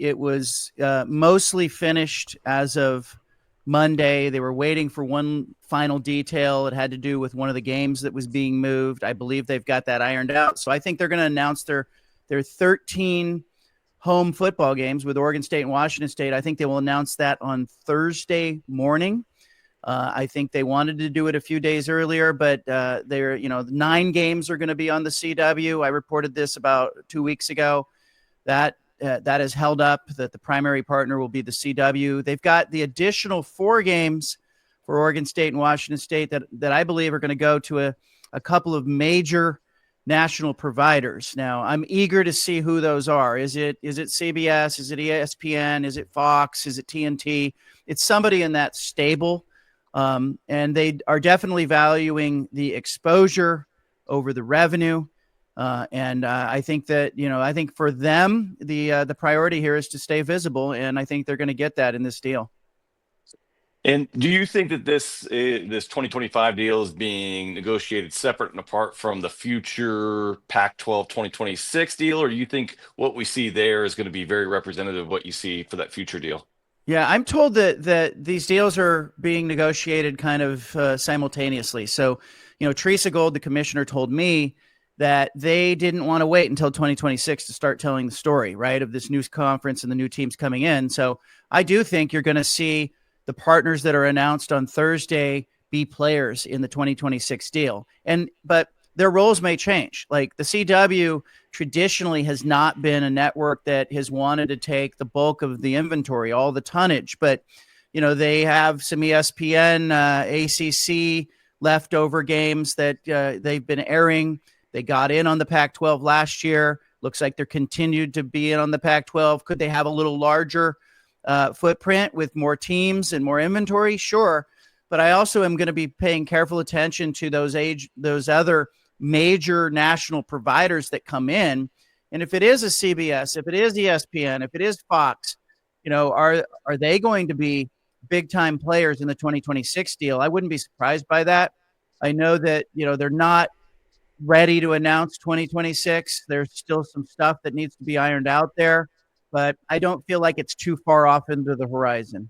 it was mostly finished as of Monday. They were waiting for one final detail. It had to do with one of the games that was being moved. I believe they've got that ironed out. So I think they're going to announce their 13 home football games with Oregon State and Washington State. I think they will announce that on Thursday morning. I think they wanted to do it a few days earlier, but they're, 9 games are going to be on the CW. I reported this about 2 weeks ago. That has held up, that the primary partner will be the CW. They've got the additional 4 games for Oregon State and Washington State that I believe are going to go to a couple of major national providers. Now, I'm eager to see who those are. Is it CBS? Is it ESPN? Is it Fox? Is it TNT? It's somebody in that stable. And they are definitely valuing the exposure over the revenue. And I think that, I think for them, the priority here is to stay visible. And I think they're going to get that in this deal. And do you think that this 2025 deal is being negotiated separate and apart from the future Pac-12 2026 deal, or do you think what we see there is going to be very representative of what you see for that future deal? Yeah, I'm told that these deals are being negotiated kind of simultaneously. So, Theresa Gould, the commissioner, told me that they didn't want to wait until 2026 to start telling the story, right, of this news conference and the new teams coming in. So I do think you're going to see the partners that are announced on Thursday be players in the 2026 deal. But their roles may change. Like the CW traditionally has not been a network that has wanted to take the bulk of the inventory, all the tonnage. But, they have some ESPN, ACC leftover games that they've been airing. They got in on the Pac-12 last year. Looks like they're continued to be in on the Pac-12. Could they have a little larger footprint with more teams and more inventory? Sure. But I also am going to be paying careful attention to those other major national providers that come in. And if it is a CBS, if it is ESPN, if it is Fox, are they going to be big time players in the 2026 deal? I wouldn't be surprised by that. I know that, they're not ready to announce 2026. There's still some stuff that needs to be ironed out there, but I don't feel like it's too far off into the horizon.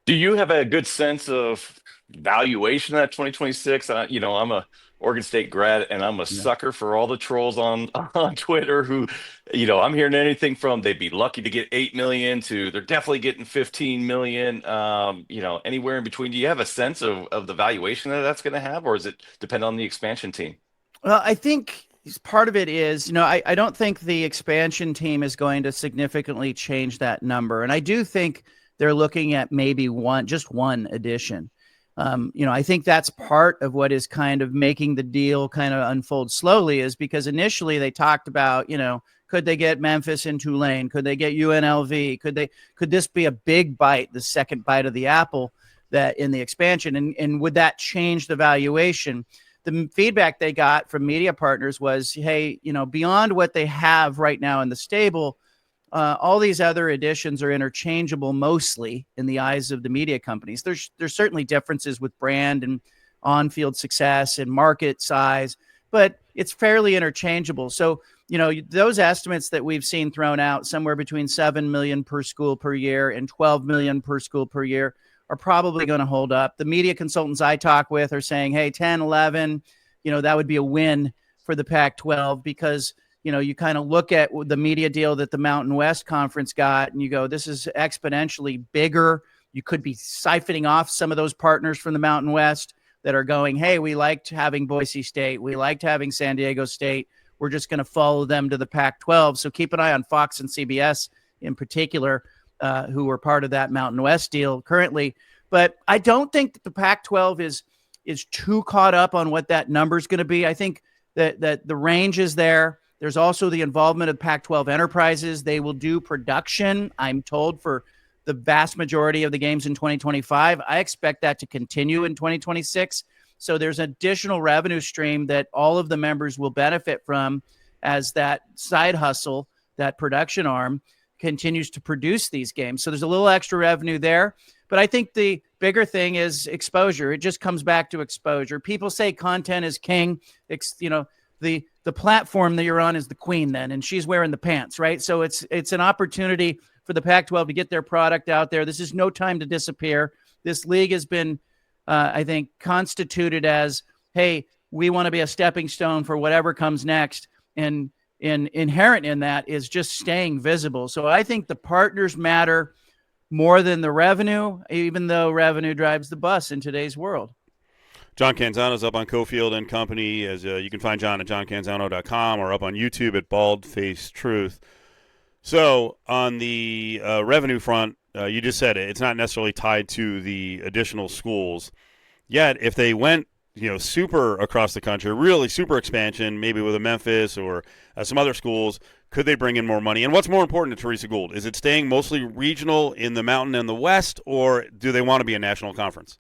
Do you have a good sense of valuation of that 2026? I'm a Oregon State grad, and I'm a Yeah. sucker for all the trolls on on Twitter who, I'm hearing anything from they'd be lucky to get 8 million to they're definitely getting 15 million, anywhere in between. Do you have a sense of the valuation that that's going to have, or does it depend on the expansion team? Well, I think part of it is, I don't think the expansion team is going to significantly change that number. And I do think they're looking at maybe just one addition. I think that's part of what is kind of making the deal kind of unfold slowly, is because initially they talked about, could they get Memphis and Tulane? Could they get UNLV? Could this be a big bite, the second bite of the apple that in the expansion? And would that change the valuation? The feedback they got from media partners was, hey, beyond what they have right now in the stable, all these other additions are interchangeable mostly in the eyes of the media companies. There's certainly differences with brand and on-field success and market size, but it's fairly interchangeable. So, those estimates that we've seen thrown out, somewhere between 7 million per school per year and 12 million per school per year, are probably going to hold up. The media consultants I talk with are saying, hey, 10, 11, that would be a win for the Pac-12, because you kind of look at the media deal that the Mountain West Conference got and you go, this is exponentially bigger. You could be siphoning off some of those partners from the Mountain West that are going, hey, we liked having Boise State. We liked having San Diego State. We're just going to follow them to the Pac-12. So keep an eye on Fox and CBS in particular, who are part of that Mountain West deal currently. But I don't think that the Pac-12 is too caught up on what that number is going to be. I think that the range is there. There's also the involvement of Pac-12 enterprises. They will do production, I'm told, for the vast majority of the games in 2025. I expect that to continue in 2026. So there's an additional revenue stream that all of the members will benefit from as that side hustle, that production arm, continues to produce these games. So there's a little extra revenue there. But I think the bigger thing is exposure. It just comes back to exposure. People say content is king. The the platform that you're on is the queen then, and she's wearing the pants, right? So it's an opportunity for the Pac-12 to get their product out there. This is no time to disappear. This league has been, I think, constituted as, hey, we want to be a stepping stone for whatever comes next. And inherent in that is just staying visible. So I think the partners matter more than the revenue, even though revenue drives the bus in today's world. John Canzano is up on Cofield Company. As you can find John at johncanzano.com or up on YouTube at Bald Face Truth. So on the revenue front, you just said it. It's not necessarily tied to the additional schools. Yet, if they went, super across the country, really super expansion, maybe with a Memphis or some other schools, could they bring in more money? And what's more important to Theresa Gould? Is it staying mostly regional in the Mountain and the West, or do they want to be a national conference?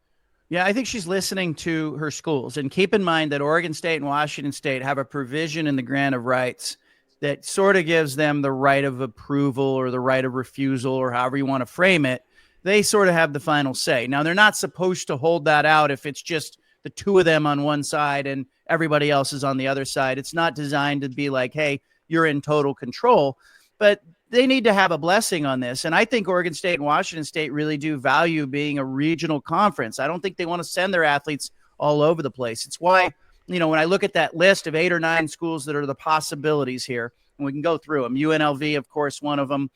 Yeah, I think she's listening to her schools. And keep in mind that Oregon State and Washington State have a provision in the grant of rights that sort of gives them the right of approval or the right of refusal, or however you want to frame it. They sort of have the final say. Now, they're not supposed to hold that out if it's just the two of them on one side and everybody else is on the other side. It's not designed to be like, hey, you're in total control. But they need to have a blessing on this. And I think Oregon State and Washington State really do value being a regional conference. I don't think they want to send their athletes all over the place. It's why, when I look at that list of 8 or 9 schools that are the possibilities here, and we can go through them. UNLV, of course, one of them.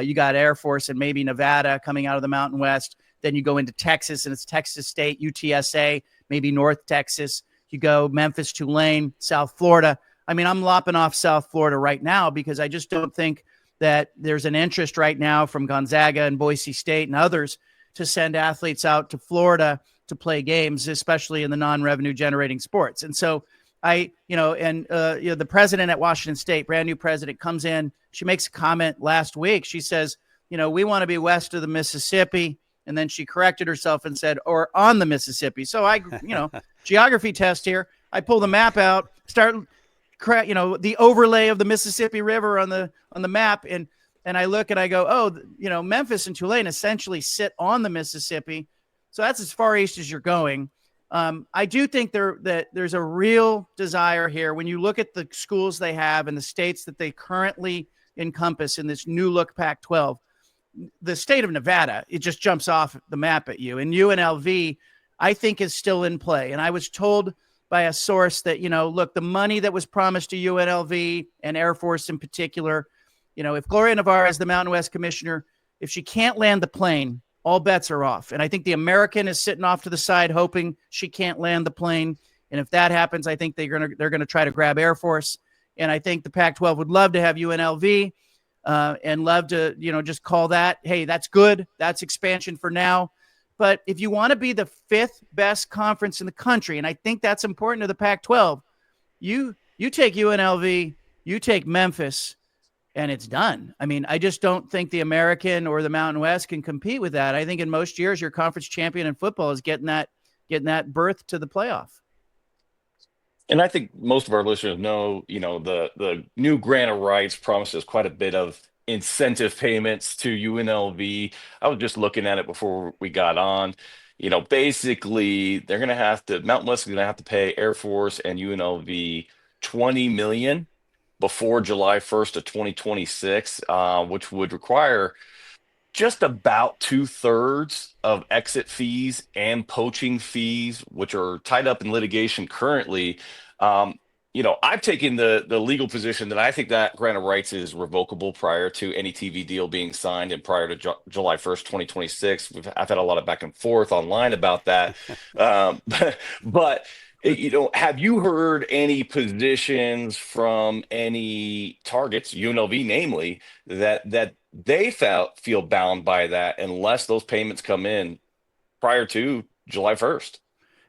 You got Air Force and maybe Nevada coming out of the Mountain West. Then you go into Texas, and it's Texas State, UTSA, maybe North Texas. You go Memphis, Tulane, South Florida. I mean, I'm lopping off South Florida right now because I just don't think that there's an interest right now from Gonzaga and Boise State and others to send athletes out to Florida to play games, especially in the non-revenue generating sports. And so the president at Washington State, brand new president, comes in. She makes a comment last week. She says, we want to be west of the Mississippi. And then she corrected herself and said, or on the Mississippi. So geography test here. I pull the map out, start the overlay of the Mississippi River on the map. And I look and I go, Memphis and Tulane essentially sit on the Mississippi. So that's as far east as you're going. I do think that there's a real desire here when you look at the schools they have and the states that they currently encompass in this new look Pac-12. The state of Nevada, it just jumps off the map at you. And UNLV, I think, is still in play. And I was told by a source that, look, the money that was promised to UNLV and Air Force in particular, if Gloria Navarro is the Mountain West commissioner, if she can't land the plane, all bets are off. And I think the American is sitting off to the side hoping she can't land the plane. And if that happens, I think they're going to try to grab Air Force. And I think the Pac-12 would love to have UNLV and love to, just call that, hey, that's good. That's expansion for now. But if you want to be the 5th best conference in the country, and I think that's important to the Pac-12, you take UNLV, you take Memphis, and it's done. I mean, I just don't think the American or the Mountain West can compete with that. I think in most years, your conference champion in football is getting that berth to the playoff. And I think most of our listeners know, the new grant of rights promises quite a bit of incentive payments to UNLV. I was just looking at it before we got on. Basically, they're going to have to, Mountain West is going to have to pay Air Force and UNLV $20 million before July 1st of 2026, which would require just about 2/3 of exit fees and poaching fees, which are tied up in litigation currently. I've taken the legal position that I think that grant of rights is revocable prior to any TV deal being signed and prior to July 1st, 2026. I've had a lot of back and forth online about that. But have you heard any positions from any targets, UNLV namely, that they feel bound by that unless those payments come in prior to July 1st?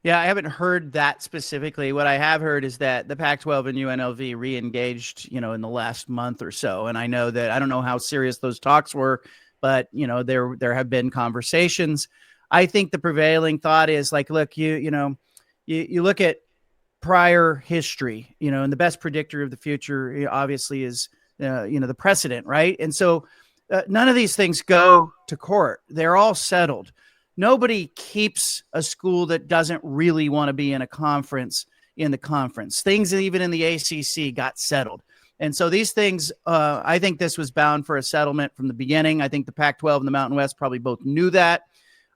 Yeah, I haven't heard that specifically. What I have heard is that the Pac-12 and UNLV re-engaged, in the last month or so. And I know that, I don't know how serious those talks were, but, there have been conversations. I think the prevailing thought is like, look, you look at prior history, and the best predictor of the future obviously is, the precedent, right? And so none of these things go to court. They're all settled. Nobody keeps a school that doesn't really want to be in a conference in the conference. Things even in the ACC got settled. And so these things, I think this was bound for a settlement from the beginning. I think the Pac-12 and the Mountain West probably both knew that.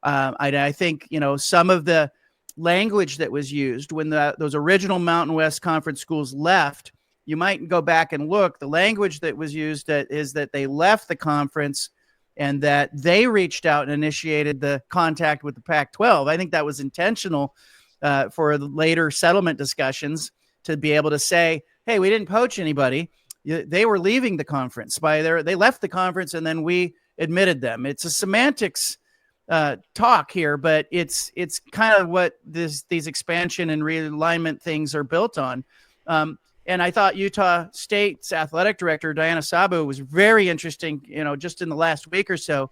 I think, some of the language that was used when those original Mountain West Conference schools left, you might go back and look. The language that was used is that they left the conference and that they reached out and initiated the contact with the Pac-12. I think that was intentional for the later settlement discussions to be able to say, hey, we didn't poach anybody. They were leaving the conference. They left the conference, and then we admitted them. It's a semantics talk here, but it's kind of what these expansion and realignment things are built on. And I thought Utah State's athletic director, Diana Sabu, was very interesting, just in the last week or so.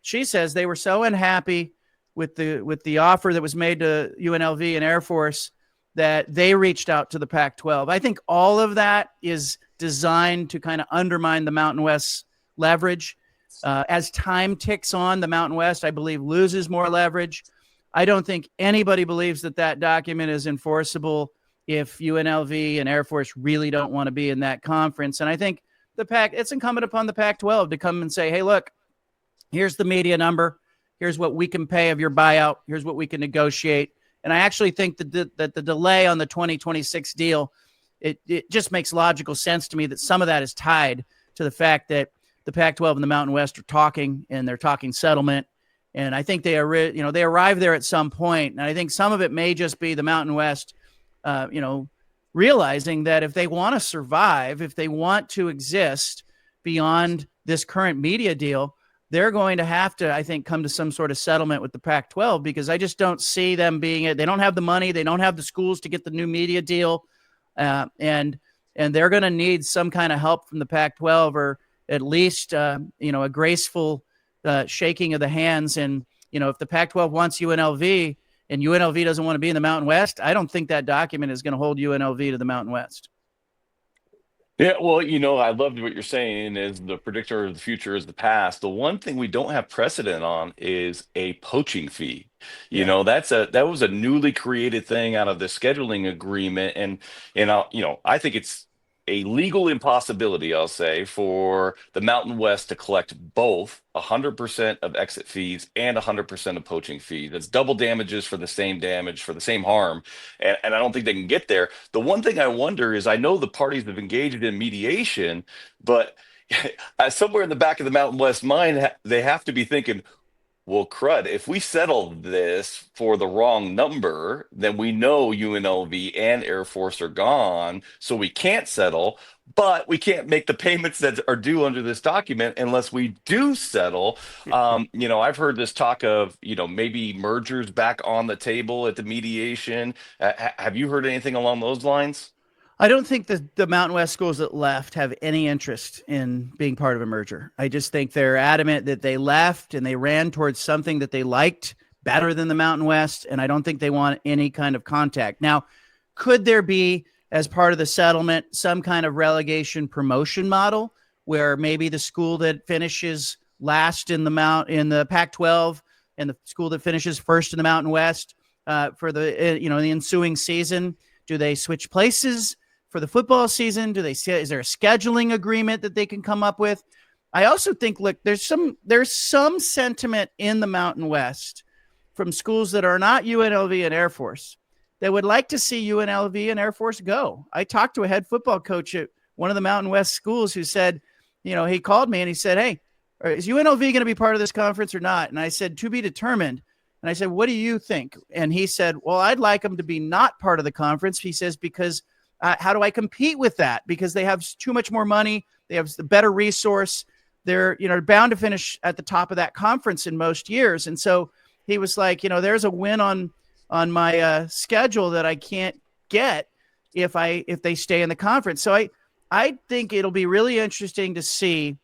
She says they were so unhappy with the offer that was made to UNLV and Air Force that they reached out to the Pac-12. I think all of that is designed to kind of undermine the Mountain West's leverage. As time ticks on, the Mountain West, I believe, loses more leverage. I don't think anybody believes that document is enforceable if UNLV and Air Force really don't want to be in that conference. And I think it's incumbent upon the Pac-12 to come and say, hey, look, here's the media number. Here's what we can pay of your buyout. Here's what we can negotiate. And I actually think that the delay on the 2026 deal, it just makes logical sense to me that some of that is tied to the fact that the Pac-12 and the Mountain West are talking, and they're talking settlement. And I think they arrive there at some point. And I think some of it may just be the Mountain West, realizing that if they want to survive, if they want to exist beyond this current media deal, they're going to have to, I think, come to some sort of settlement with the Pac-12, because I just don't see them being it. They don't have the money. They don't have the schools to get the new media deal. And they're going to need some kind of help from the Pac-12, or at least, a graceful shaking of the hands. And, if the Pac-12 wants UNLV and UNLV doesn't want to be in the Mountain West, I don't think that document is going to hold UNLV to the Mountain West. Yeah, well, I loved what you're saying is the predictor of the future is the past. The one thing we don't have precedent on is a poaching fee. That was a newly created thing out of the scheduling agreement. And, I think it's a legal impossibility, I'll say, for the Mountain West to collect both 100% of exit fees and 100% of poaching fees. That's double damages for the same damage, for the same harm. And I don't think they can get there. The one thing I wonder is, I know the parties have engaged in mediation, but somewhere in the back of the Mountain West mind, they have to be thinking, well, crud, if we settle this for the wrong number, then we know UNLV and Air Force are gone, so we can't settle, but we can't make the payments that are due under this document unless we do settle. I've heard this talk of, maybe mergers back on the table at the mediation. Have you heard anything along those lines? I don't think the Mountain West schools that left have any interest in being part of a merger. I just think they're adamant that they left and they ran towards something that they liked better than the Mountain West, and I don't think they want any kind of contact. Now, could there be, as part of the settlement, some kind of relegation promotion model where maybe the school that finishes last in the Pac-12 and the school that finishes first in the Mountain West for the the ensuing season, do they switch places? For the football season, is there a scheduling agreement that they can come up with? I also think, look, there's some sentiment in the Mountain West from schools that are not UNLV and Air Force that would like to see UNLV and Air Force go. I talked to a head football coach at one of the Mountain West schools who said, he called me and he said, hey, is UNLV going to be part of this conference or not? And I said, to be determined. And I said, what do you think? And he said, well, I'd like them to be not part of the conference. He says, because how do I compete with that? Because they have too much more money. They have the better resource. They're, bound to finish at the top of that conference in most years. And so he was like, there's a win on my schedule that I can't get if they stay in the conference. So I think it'll be really interesting to see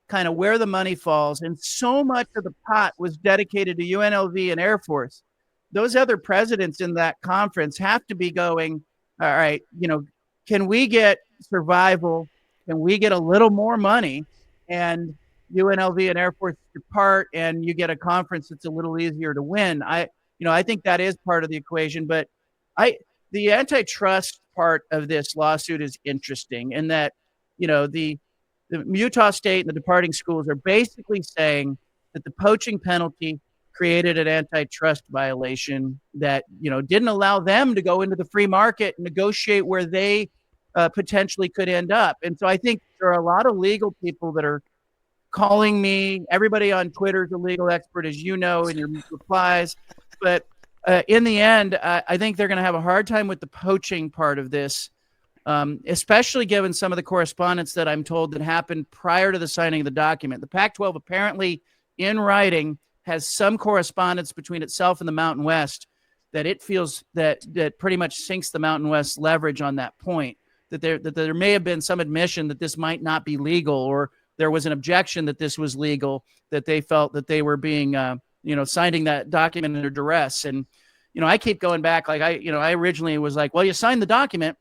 kind of where the money falls. And so much of the pot was dedicated to UNLV and Air Force. Those other presidents in that conference have to be going, all right, can we get survival? Can we get a little more money? And UNLV and Air Force depart, and you get a conference that's a little easier to win. I think that is part of the equation. But the antitrust part of this lawsuit is interesting in that, the Utah State and the departing schools are basically saying that the poaching penalty created an antitrust violation that, didn't allow them to go into the free market and negotiate where they potentially could end up. And so I think there are a lot of legal people that are calling me. Everybody on Twitter is a legal expert, as you know, in your replies. But in the end, I think they're going to have a hard time with the poaching part of this, especially given some of the correspondence that I'm told that happened prior to the signing of the document. The Pac-12 apparently, in writing, has some correspondence between itself and the Mountain West that it feels that pretty much sinks the Mountain West leverage on that point, that there may have been some admission that this might not be legal, or there was an objection that this was legal, that they felt that they were being, signing that document under duress. And, I keep going back, like I originally was like, well, you signed the document,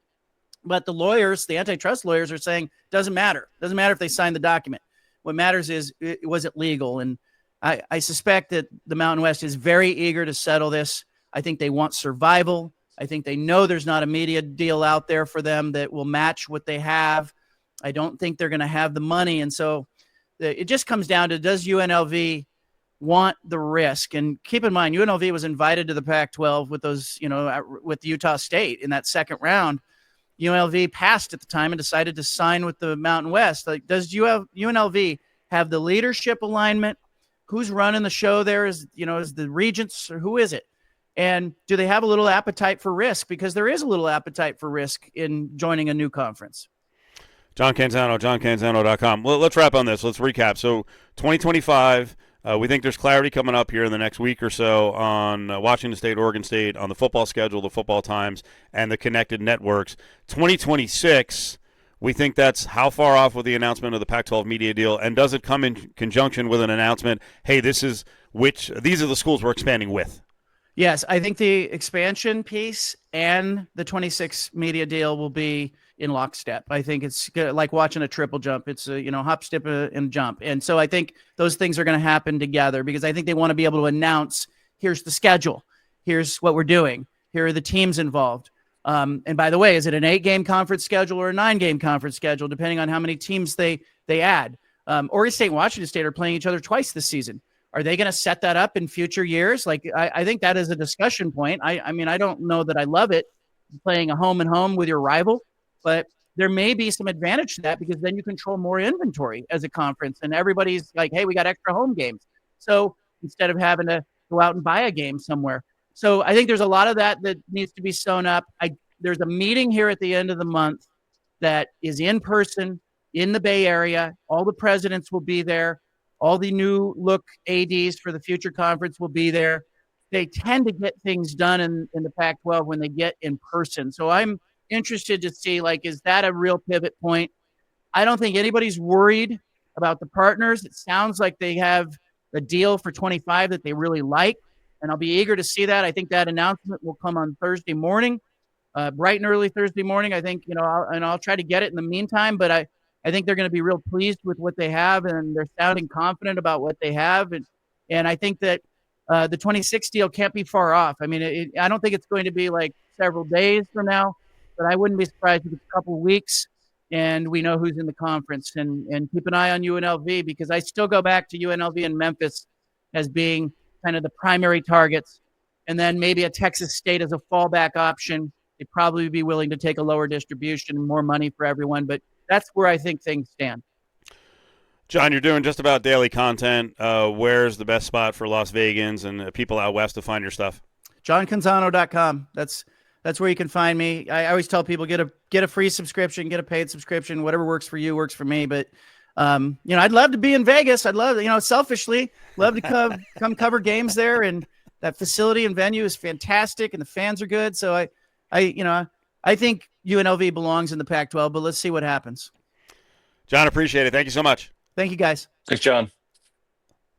but the lawyers, the antitrust lawyers, are saying, doesn't matter. Doesn't matter if they signed the document. What matters is, was it legal? And I suspect that the Mountain West is very eager to settle this. I think they want survival. I think they know there's not a media deal out there for them that will match what they have. I don't think they're going to have the money. And so it just comes down to, does UNLV want the risk? And keep in mind, UNLV was invited to the Pac-12 with those, with Utah State in that second round. UNLV passed at the time and decided to sign with the Mountain West. Like, does UNLV have the leadership alignment? Who's running the show there? Is the regents, or who is it? And do they have a little appetite for risk? Because there is a little appetite for risk in joining a new conference. John Canzano, JohnCanzano.com. Well, let's wrap on this. Let's recap. So 2025, we think there's clarity coming up here in the next week or so on Washington State, Oregon State, on the football schedule, the football times, and the connected networks. 2026, we think that's how far off with the announcement of the Pac-12 media deal, and does it come in conjunction with an announcement, hey, these are the schools we're expanding with? Yes, I think the expansion piece and the 26 media deal will be in lockstep. I think it's like watching a triple jump. It's a, hop, skip, and jump. And so I think those things are going to happen together, because I think they want to be able to announce, here's the schedule, here's what we're doing, here are the teams involved. And by the way, is it an 8-game conference schedule or a 9-game conference schedule, depending on how many teams they add? Oregon State and Washington State are playing each other twice this season. Are they going to set that up in future years? Like, I think that is a discussion point. I mean, I don't know that I love it, playing a home and home with your rival, but there may be some advantage to that, because then you control more inventory as a conference, and everybody's like, hey, we got extra home games. So instead of having to go out and buy a game somewhere. So I think there's a lot of that needs to be sewn up. There's a meeting here at the end of the month that is in person in the Bay Area. All the presidents will be there. All the new look ADs for the future conference will be there. They tend to get things done in the Pac-12 when they get in person. So I'm interested to see, like, is that a real pivot point? I don't think anybody's worried about the partners. It sounds like they have a deal for 25 that they really like, and I'll be eager to see that. I think that announcement will come on Thursday morning, bright and early Thursday morning. I think, I'll try to get it in the meantime, but I think they're going to be real pleased with what they have, and they're sounding confident about what they have. And I think that the 26 deal can't be far off. I mean, I don't think it's going to be like several days from now, but I wouldn't be surprised if it's a couple of weeks and we know who's in the conference. And keep an eye on UNLV, because I still go back to UNLV and Memphis as being kind of the primary targets, and then maybe a Texas State as a fallback option. They'd probably be willing to take a lower distribution and more money for everyone, but that's where I think things stand. John, you're doing just about daily content. Where's the best spot for Las Vegans and people out west to find your stuff? JohnCanzano.com. That's where you can find me. I always tell people, get a free subscription, get a paid subscription, whatever works for you works for me. But I'd love to be in Vegas. I'd love, selfishly love to come cover games there, and that facility and venue is fantastic, and the fans are good. So I think UNLV belongs in the Pac-12, but let's see what happens. John, appreciate it. Thank you so much. Thank you, guys. Thanks, John.